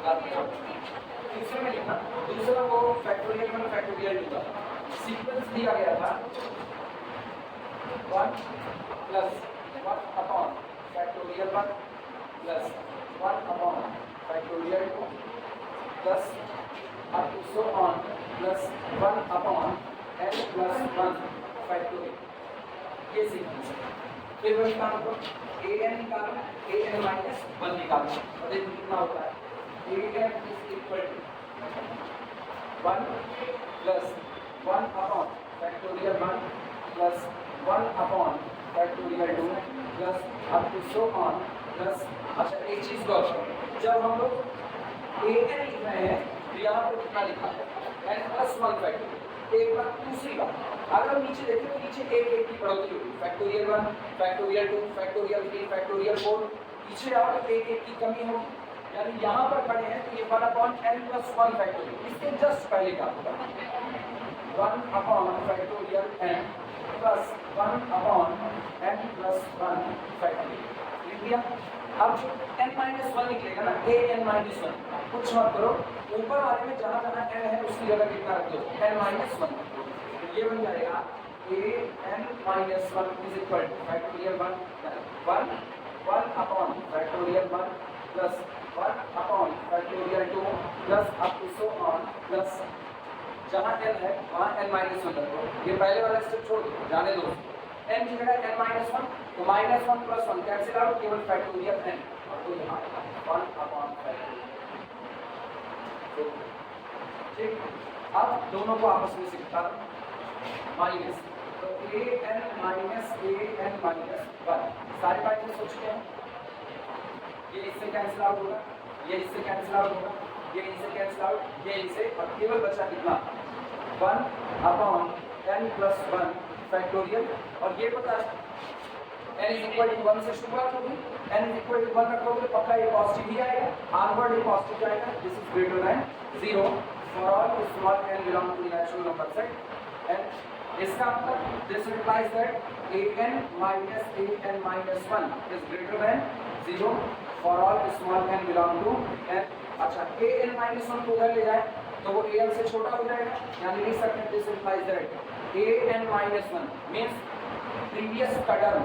तीसरे में लिखना, दूसरा वो फैक्टोरियल में फैक्टोरियल टू का सीक्वेंस दिया गया था 1 plus 1 upon factorial 1 plus 1 upon factorial 2 plus up to so on plus 1 upon n plus 1 factorial. ये सीक्वेंस है। फिर वही काम करो, an निकालो, an माइनस 1 निकालो, और ये कितना होता है an is equal to 1 plus 1 upon factorial 1 plus 1 upon factorial 2 plus up to so on plus. अच्छा एक चीज गौर करो, जब हम लोग an लिख रहे हैं तो यहाँ पर कितना लिखा है n प्लस 1 फैक्टोरियल। एक बार दूसरी बात, अगर हम नीचे देखें तो नीचे एक एक की बढ़ोतरी होगी, फैक्टोरियल 1 फैक्टोरियल 2 फैक्टोरियल 3 फैक्टोरियल 4, पीछे आओ तो एक एक की कमी होगी। यानी यहाँ पर खड़े हैं तो ये 1 अपॉन n प्लस 1 फैक्टोरियल, इसके जस्ट पहले का होगा 1 upon factorial n plus 1 upon n plus 1 factorial. लिख दिया। अब जो n माइनस 1 निकलेगा ना, a n माइनस 1, कुछ मत करो, ऊपर वाले में जहाँ जहाँ n है उसकी जगह कितना रख दो n माइनस 1। ये बन जाएगा a n minus 1 is equal to factorial 1 upon factorial 1 plus 1 upon factorial 2 plus up to so on plus जहाँ n है वहाँ n माइनस 1 रखो। ये पहले वाला स्टेप छोड़ दो, जाने दो। n की जगह n माइनस 1, तो माइनस 1 प्लस 1 कैंसिल आउट, केवल फैक्टोरियल n, और तो यहाँ 1 अपॉन फैक्टोरियल। ठीक, अब दोनों को आपस में सिखता माइनस, तो an माइनस 1 सारे माइनस हो चुके हैं। ये इससे कैंसिल आउट होगा, ये इससे कैंसिल आउट होगा, ये इनसे कैंसिल आउट, ये इनसे, और केवल बचा कितना 1 अपॉन n प्लस 1 फैक्टोरियल। और ये पता है n इज इक्वल टू 1 से शुरुआत होगी, n इज इक्वल टू 1 रखोगे तो पक्का ये पॉजिटिव ही आएगा, ऑनवर्ड ये पॉजिटिव जाएगा। This is greater than 0 for all small n belong to natural number set. And इसका मतलब this implies that an minus 1 is greater than 0 for all small n belong to n। अच्छा an minus 1 को उधर ले जाए तो वो an से छोटा हो जाएगा, यानी लिख सकते हैं this implies that an minus 1 means previous का टर्म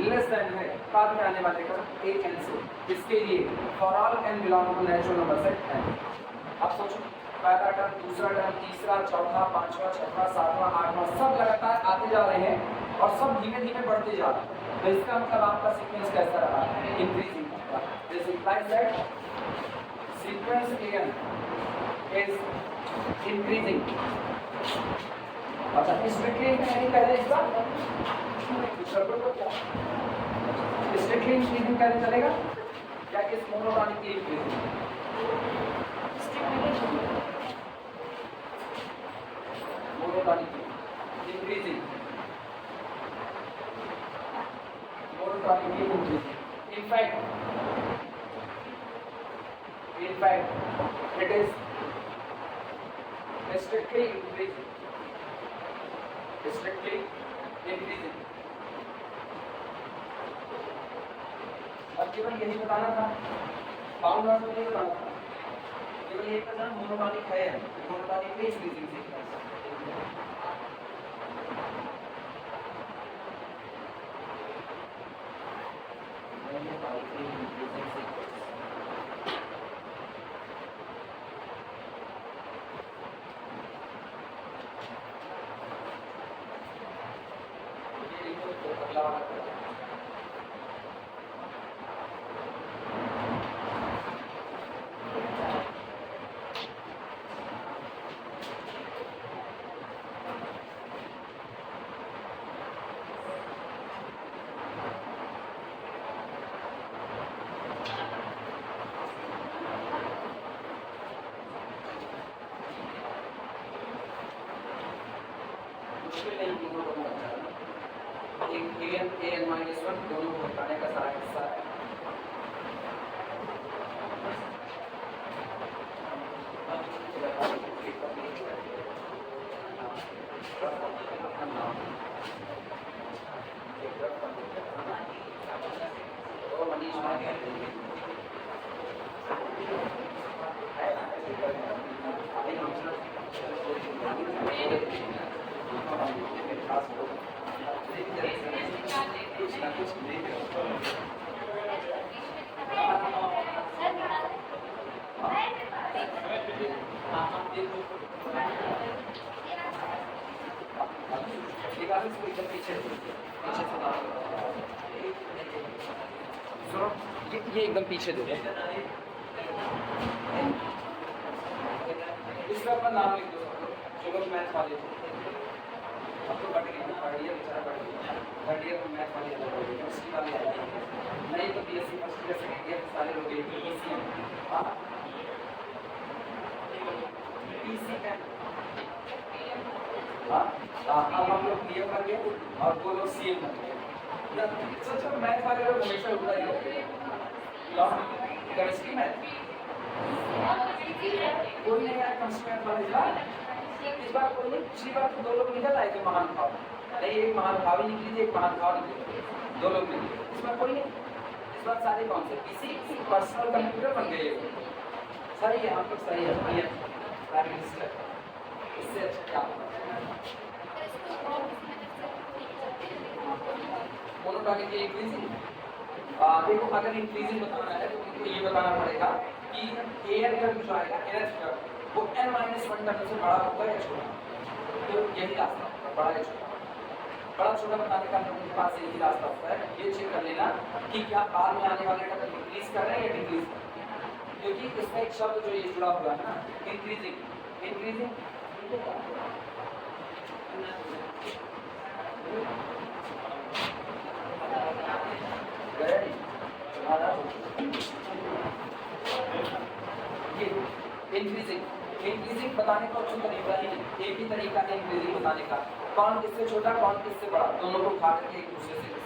लेस देन है बाद में आने वाले का an से, इसके लिए for all n belong to natural number set n। अब सोचो पहला टर्म, दूसरा टर्म, तीसरा, चौथा, पांचवा, छठवां, सातवां, आठवां सब लगातार आते जा रहे हैं और सब धीमे धीमे बढ़ते जा रहे हैं। तो इसका मतलब आपका सीक्वेंस कैसा रहा, increasing. This implies that sequence an is increasing. अच्छा स्ट्रिक्टली नहीं पहले इसका स्ट्रिक्टली इंक्रीजिंग पहले चलेगा या इस मोनोटोनिक की increasing? Monotonic increasing, monotonic increasing. In fact, it is strictly increasing. Strictly increasing. और केवल यही बताना था, बाउंड नॉट नहीं बताना था, केवल यही बताना मोनोटोनिक है, मोनोटोनिक में इंक्रीजिंग सीक्वेंस। an माइनस 1 दोनों को हटाने का सारा हिस्सा है। मनीष ये एकदम पीछे दे इसका अपना नाम लिख दो जो लोग मैथ वाले अब तो बढ़ गई बेचारा बढ़ गया थर्ड ईयर में मैथ वाली अलग हो गई उसकी वाली अलग नहीं तो BSc first year second year सारे लोग पीसीएम अब हम लोग पीएम बन गए और वो लोग सीएम बन गए सोचो मैथ वाले लोग हमेशा उतना ही होते हैं केमिस्ट्री मैथ कोई नहीं आया केमिस्ट्री मैथ वाले इस बार कोई नहीं पिछली बार तो दो लोग निकल आए थे महान भाव नहीं एक महान भावी निकली थी एक महान भाव निकली दो लोग निकले इस बार कोई नहीं इस बार सारे कौन से किसी पर्सनल कंप्यूटर बन गए सही है हम लोग सही है प्राइम मिनिस्टर इससे अच्छा क्या मोनोटॉनिक इंक्रीजिंग देखो अगर इंक्रीजिंग बताना है तो तुमको ये बताना पड़ेगा कि एयर टर्म जो आएगा एनर्जी टर्म वो n-1 टर्म से बड़ा होगा या छोटा तो यही रास्ता होगा बड़ा या छोटा बड़ा छोटा बताने का हम लोगों के पास यही रास्ता होता है ये चेक कर लेना कि क्या बाद में आने वाले टर्म इंक्रीज कर रहे हैं या डिक्रीज कर रहे हैं क्योंकि इसका एक शब्द जो ये जुड़ा हुआ है ना इंक्रीजिंग इंक्रीजिंग इंक्रीजिंग बताने का कोई तरीका ही नहीं एक ही तरीका है इंक्रीजिंग बताने का कौन किससे छोटा कौन किससे बड़ा दोनों को उठा करके एक दूसरे से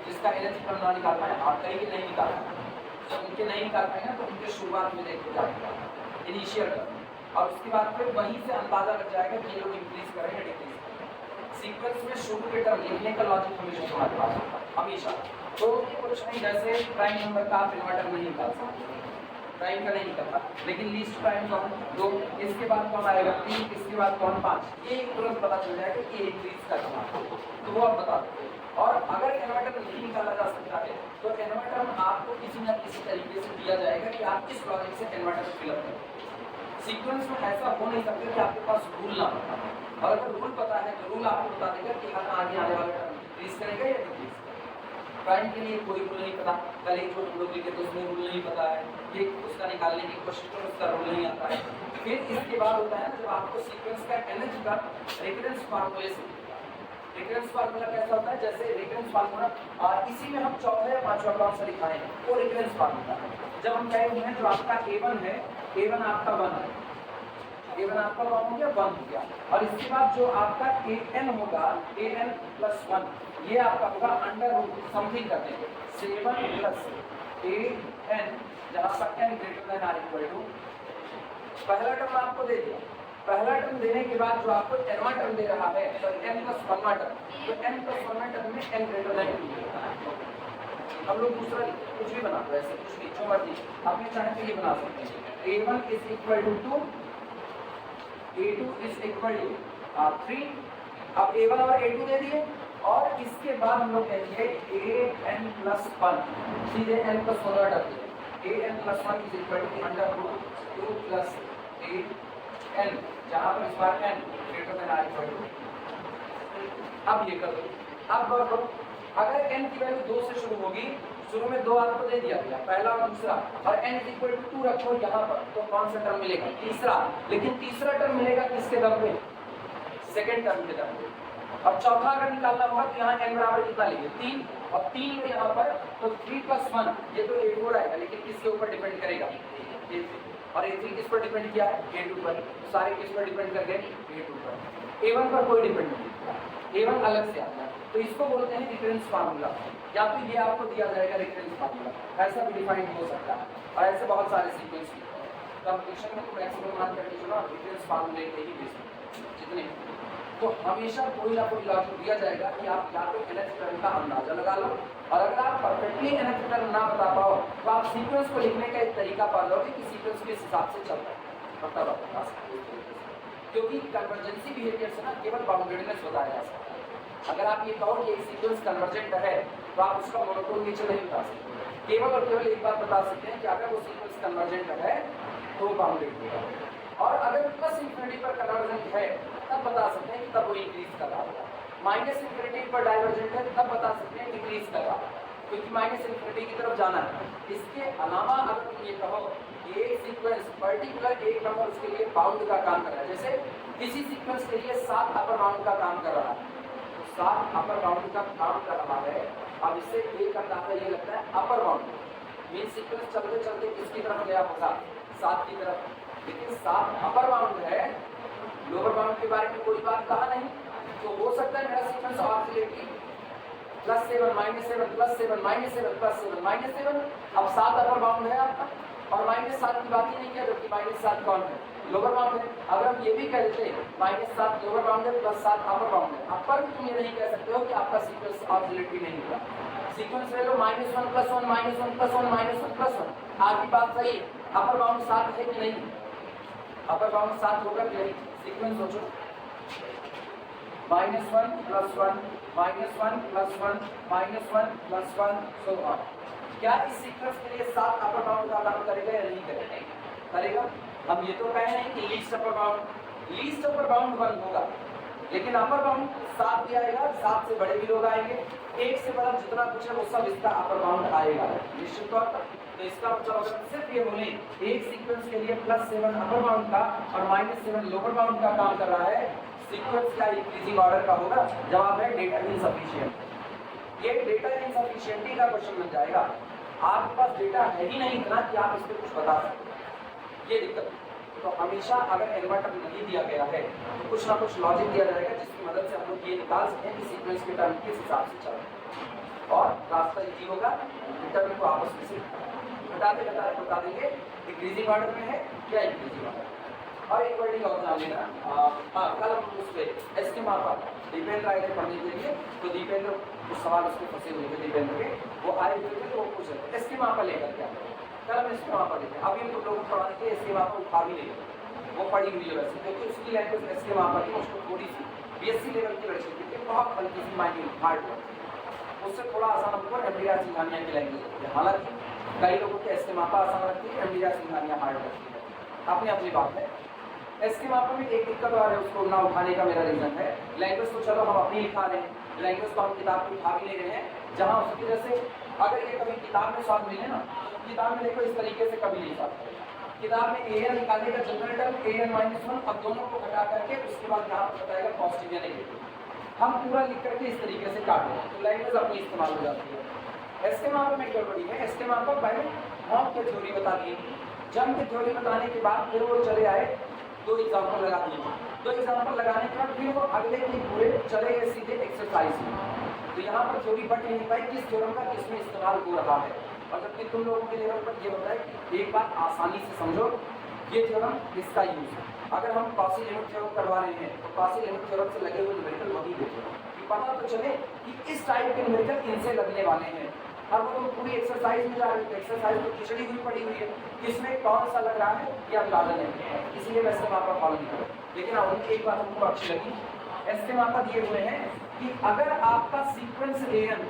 जिसका एनर्जी टर्म ना निकाल पाए आप कहीं भी नहीं निकाल पाए जब उनके नहीं निकाल पाए ना तो उनके शुरुआत में देखो जाएगा इनिशियल टर्म और उसके बाद फिर वहीं से अंदाजा लग जाएगा कि ये लोग इंक्रीज करें या डिक्रीज सीक्वेंस में शुरू के टर्म लिखने का लॉजिक हमेशा तुम्हारे पास होता है हमेशा तो कुछ नहीं जैसे प्राइम नंबर का आप इन्वर्टर नहीं निकाल सकते प्राइम का नहीं निकलता लेकिन लीस्ट प्राइम कौन 2 इसके बाद कौन आएगा 3 इसके बाद कौन 5 ये तुरंत पता चल जाएगा कि इंक्रीज करना तो वो आप बता दो और अगर इन्वर्टर नहीं निकाला जा सकता है तो इन्वर्टर आपको किसी न किसी तरीके से दिया जाएगा कि आप किस लॉजिक से इन्वर्टर फिलअप करें सीक्वेंस में ऐसा हो नहीं सकता कि आपके पास रूल ना पता और अगर रूल पता है तो रूल आपको बता देगा कि हम आगे आने वाले टर्म इंक्रीज करेगा या डिक्रीज प्राइम के लिए कोई रूल नहीं पता कल एक जो लोग लिखे तो उसमें रूल नहीं पता है ये उसका निकालने की कोशिश करो उसका रूल नहीं आता है फिर इसके बाद होता है जब आपको सीक्वेंस का एनर्जी का रेफरेंस फार्मूले से रेफरेंस फार्मूला कैसा होता है जैसे रेफरेंस फार्मूला इसी में हम चौथा या पांचवा कौन सा दिखाए हैं वो रेफरेंस फार्मूला जब हम कहे हुए हैं जो आपका A1 है A1 आपका 1 है A1 आपका कौन हो गया 1 हो गया और इसके बाद जो आपका AN होगा AN+1 ये आपका होगा अंडर रूट समथिंग करते हैं 7 प्लस AN जहाँ पर n greater than or equal to पहला टर्म आपको दे दिया पहला टर्म देने के बाद जो आपको nवां टर्म दे रहा है तो n+1वां टर्म तो n+1वां टर्म में n ग्रेटर देन 2 हम लोग दूसरा कुछ भी बना दो ऐसे कुछ भी जो मर्जी अपने चाहे तो ये बना सकते हैं A1 is equal to 2 A2 is equal to 3 अब A1 और A2 दे दिए और इसके बाद हम लोग कहेंगे AN+1 सीधे n+1 हटा दिए AN+1 is equal to under root 2 plus AN जहाँ पर इस बार n greater than or equal to अब ये कर दो अब गौर करो अगर n की वैल्यू 2 से शुरू होगी शुरू में 2 आपको दे दिया गया पहला और दूसरा और n इज इक्वल टू 2 रखो यहाँ पर तो कौन सा टर्म मिलेगा तीसरा लेकिन तीसरा टर्म मिलेगा किसके दम पे सेकंड टर्म के दम पे अब चौथा अगर निकालना होगा तो यहाँ n बराबर कितना लेंगे 3 और 3 में यहाँ पर तो 3+1 ये तो A2 आएगा लेकिन किसके ऊपर डिपेंड करेगा A3 और A3 किस पर डिपेंड किया है A2 पर सारे किस पर डिपेंड कर गए A2 पर A1 पर कोई डिपेंड नहीं A1 अलग से आता है तो इसको बोलते हैं रिफरेंस फार्मूला या तो ये आपको दिया जाएगा रेफरेंस फार्मूला ऐसा भी डिफाइन हो सकता है और ऐसे बहुत सारे सीक्वेंस कंपटीशन में तो मैक्सिमम मान करके चलो रेफरेंस फार्मूले के ही बेस जितने तो हमेशा कोई ना कोई लॉजिक दिया जाएगा कि आप या तो एनएच टर्म का अंदाजा लगा लो और अगर आप परफेक्टली एनएच टर्म ना बता पाओ तो आप सीक्वेंस को लिखने का एक तरीका पा लोगे कि सीक्वेंस किस हिसाब से चलता है और तब आप बता सकते हो इस तरीके से। क्योंकि कन्वर्जेंसी बिहेवियर से ना केवल बाउंडेडनेस बताया जा सकता है। अगर आप ये कहो कि एक सीक्वेंस कन्वर्जेंट है तो आप उसका मोनोटोन नेचर नहीं बता सकते। केवल और केवल एक बात बता सकते हैं कि अगर वो सीक्वेंस कन्वर्जेंट है तो वो बाउंडेड होगा, और अगर प्लस इंफिनिटी पर कन्वर्जेंट है तब बता सकते हैं कि तब वो इंक्रीज कर रहा होगा। माइनस इंफिनिटी पर डाइवर्जेंट है तब बता सकते हैं डिक्रीज कर रहा होगा, क्योंकि माइनस इंफिनिटी की तरफ जाना है। इसके अलावा अगर तुम ये कहो कि एक सीक्वेंस पर्टिकुलर एक नंबर उसके लिए बाउंड का काम कर रहा है, जैसे किसी सीक्वेंस के लिए 7 अपर बाउंड का काम कर रहा है, तो 7 अपर बाउंड का काम कर रहा है। अब इससे एक अंदाजा ये लगता है अपर बाउंड मीन सीक्वेंस चलते चलते किसकी तरफ गया होगा, 7 की तरफ, लेकिन 7 अपर बाउंड है, लोअर बाउंड के बारे में कोई बात कहा नहीं। तो हो सकता है मेरा सीक्वेंस ऑक्सिलेटरी +7 -7 +7 -7 +7 -7, अब 7 अपर बाउंड है आपका, और -7 की बात ही नहीं किया, जबकि -7 कौन है, लोअर बाउंड है। अगर हम ये भी कह देते -7 लोअर बाउंड है +7 अपर बाउंड है, अपर भी तुम ये नहीं कह सकते हो कि आपका सीक्वेंस ऑक्सिलेटरी नहीं होगा। सीक्वेंस ले लो -1 +1 -1 +1 -1 +1, आपकी बात सही है। अपर बाउंड 7 है कि नहीं, अपर बाउंड 7 होगा कि नहीं। सीक्वेंस सोचो -1 +1 -1 +1 -1 +1 सो ऑन। क्या इस सीक्वेंस के लिए 7 अपर बाउंड का काम करेगा या नहीं करेगा, करेगा। हम ये तो कहे नहीं कि लीस्ट अपर बाउंड 1 होगा, लेकिन अपर बाउंड 7 भी आएगा, 7 से बड़े भी लोग आएंगे, 1 से बड़ा जितना कुछ है वो सब इसका अपर बाउंड आएगा निश्चित तौर पर। तो इसका मतलब अगर सिर्फ ये बोले एक सीक्वेंस के लिए +7 अपर बाउंड का और -7 लोअर बाउंड का काम कर रहा है, सीक्वेंस का इंक्रीजिंग ऑर्डर का होगा। जवाब है डेटा इनसफिशिएंट। ये डेटा इनसफिशिएंटी का क्वेश्चन बन जाएगा। आपके पास डेटा है ही नहीं इतना कि आप इस पर कुछ बता सकते, ये दिक्कत। तो हमेशा अगर इन्वर्टर नहीं दिया गया है तो कुछ ना कुछ लॉजिक दिया जाएगा जिसकी मदद से हम लोग ये निकाल सकें कि सीक्वेंस के टर्म किस हिसाब से चल रहे हैं, और रास्ता इजी होगा। टर्म को आपस में से घटाते घटाते बता देंगे डिक्रीजिंग ऑर्डर में है या इंक्रीजिंग ऑर्डर। और एक वर्डिंग और जान लेना, कल हम उस पर एसके मापा दीपेंद्र आए थे पढ़ने के लिए, तो दीपेंद्र कुछ सवाल उसके फंसे हुए थे, दीपेंद्र के वो आए हुए थे, तो वो पूछ रहे थे एसके मापा लेकर क्या, कल हम इसके मापा लेते हैं। अभी हम लोगों को पढ़ाने के एसके मापा उठा भी लेते, वो पढ़ी हुई है वैसे, क्योंकि उसकी लैंग्वेज एसके मापा की उसको थोड़ी सी बीएससी लेवल की वर्षन की बहुत हल्की सी माइन्यूट हार्ड वर्ड, उससे थोड़ा आसान हमको एमडीआर सिंघानिया की लैंग्वेज लगती है। हालांकि कई लोगों के एसके मापा आसान लगती है, एमडीआर सिंघानिया हार्ड लगती है, अपनी अपनी बात है। एसके मापा में एक दिक्कत आ रही है, उसको ना उठाने का मेरा रीजन है लैंग्वेज। तो चलो हम अपनी लिखा रहे हैं, लैंग्वेज को हम किताब को उठा भी नहीं रहे हैं, जहाँ उसकी वजह से अगर ये कभी किताब में स्वाद मिले ना, तो किताब में देखो इस तरीके से कभी नहीं स्वाद करेगा। किताब में an निकालने का जनरल टर्म an -1, अब दोनों को घटा करके उसके बाद यहाँ पर बताएगा पॉजिटिव या नेगेटिव, हम पूरा लिख करके इस तरीके से काट दें तो लैंग्वेज अपनी इस्तेमाल हो जाती है। एसके मापा में गड़बड़ी है। एसके मापा पहले मॉक के थ्योरी बता दी, जंग के थ्योरी बताने के बाद फिर वो चले आए 2 एग्जाम्पल लगा दिए, 2 एग्जाम्पल लगाने के बाद फिर वो अगले के पूरे चले गए सीधे एक्सरसाइज में। तो यहाँ पर थ्योरी बट नहीं पाई किस थ्योरम का किसमें इस्तेमाल हो रहा है, और जबकि तुम लोगों के लेवल पर ये होता है कि एक बात आसानी से समझो, ये थ्योरम किसका यूज है। अगर हम कॉची लिमिट थ्योरम करवा रहे हैं तो कॉची लिमिट थ्योरम से लगे हुए न्यूमेरिकल वही देखो कि पता तो चले कि इस टाइप के न्यूमेरिकल इनसे लगने वाले हैं। अब वो तुम पूरी एक्सरसाइज में जा रहे हो, एक्सरसाइज तो खिचड़ी हुई पड़ी हुई है, किसमें कौन सा लग रहा है ये अंदाजा नहीं, इसीलिए मैं इसके मापा फॉलो नहीं करूँ। लेकिन उनकी एक बात हमको अच्छी लगी, इसके मापा दिए हुए हैं कि अगर आपका सीक्वेंस an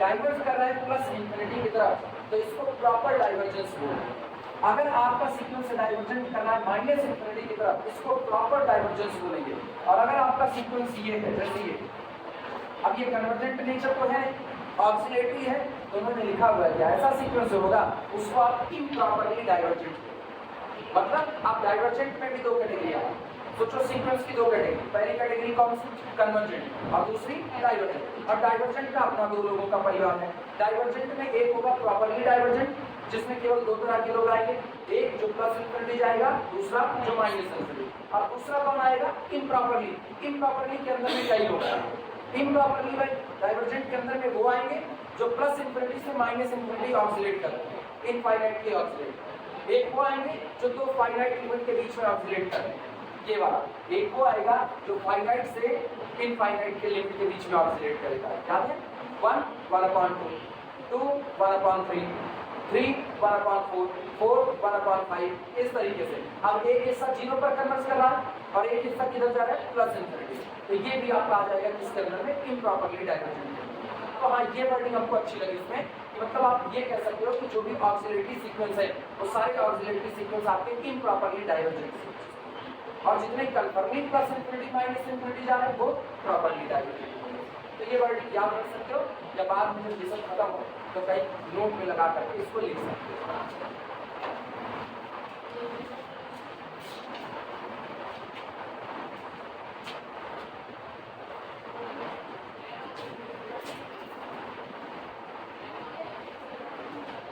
डाइवर्ज कर रहा है प्लस इंफिनिटी की तरफ तो इसको प्रॉपर डाइवर्जेंस बोलेंगे। अगर आपका सीक्वेंस डाइवर्जेंट कर रहा है माइनस इंफिनिटी की तरफ इसको प्रॉपर डाइवर्जेंस बोलेंगे। और अगर आपका सीक्वेंस ये है जैसे ये, अब ये कन्वर्जेंट नेचर तो है ऑक्सिलेटरी है, दोनों ने लिखा हुआ है कि ऐसा सीक्वेंस होगा उसको आप इम्प्रॉपरली डाइवर्जेंट, मतलब आप डाइवर्जेंट में भी 2 कैटेगरी आ, सोचो सीक्वेंस की 2 कैटेगरी, पहली कैटेगरी कौन सी कन्वर्जेंट और दूसरी डाइवर्जेंट। और डाइवर्जेंट का अपना 2 लोगों का परिवार है। डाइवर्जेंट में एक होगा प्रॉपरली डाइवर्जेंट जिसमें केवल 2 तरह के लोग आएंगे, एक जो प्लस इंफिनिटी जाएगा, दूसरा जो माइनस इंफिनिटी, और दूसरा कौन आएगा इम्प्रॉपरली। इम्प्रॉपरली के अंदर में कई लोग आएंगे, इम्प्रॉपरली बाय डाइवर्जेंट के अंदर में वो आएंगे जो प्लस इंफिनिटी से माइनस इंफिनिटी ऑक्सिलेट कर रहे हैं, इनफाइनाइट के ऑक्सिलेट। एक वो आएंगे जो 2 फाइनाइट लिमिट के बीच में ऑक्सिलेट कर रहे हैं, ये वाला। एक वो आएगा जो फाइनाइट से इनफाइनाइट के लिमिट के बीच में ऑक्सिलेट करेगा। याद है 1 1/2, 2 1/3, 3 1/4, 4 1/5, इस तरीके से। अब एक हिस्सा 0 पर कन्वर्ट कर रहा है और एक हिस्सा किधर जा रहा है, प्लस इन्फिनिटी। तो ये भी आपका आ जाएगा किसके अंदर में, इम्प्रॉपरली डाइवर्जेंट। तो हाँ, ये वर्डिंग हमको अच्छी लगी इसमें कि मतलब आप ये कह सकते हो कि जो भी ऑक्सिलरी सीक्वेंस है वो सारे ऑक्सिलरी सीक्वेंस आपके इम्प्रॉपरली डाइवर्जेंट, और जितने confirming plus infinity minus infinity जा रहे हैं वो प्रॉपरली डाइवर्जेंट। तो ये वर्ड याद रख सकते हो, या बाद में जब लेसन खत्म हो तो कहीं नोट में लगा करके इसको लिख सकते हो।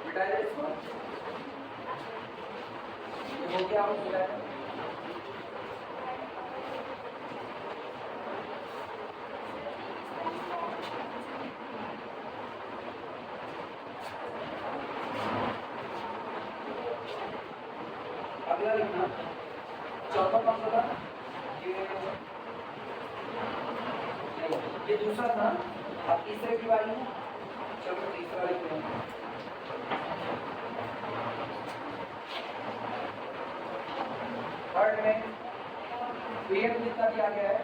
मिटाया इसको, ये हो गया, आप मिटाया। अगला लिखना, चौथा कौन सा था, ये दूसरा था। अब तीसरे की बारी है, चलो तीसरा लिखते हैं। थर्ड में पीएम कितना दिया गया है,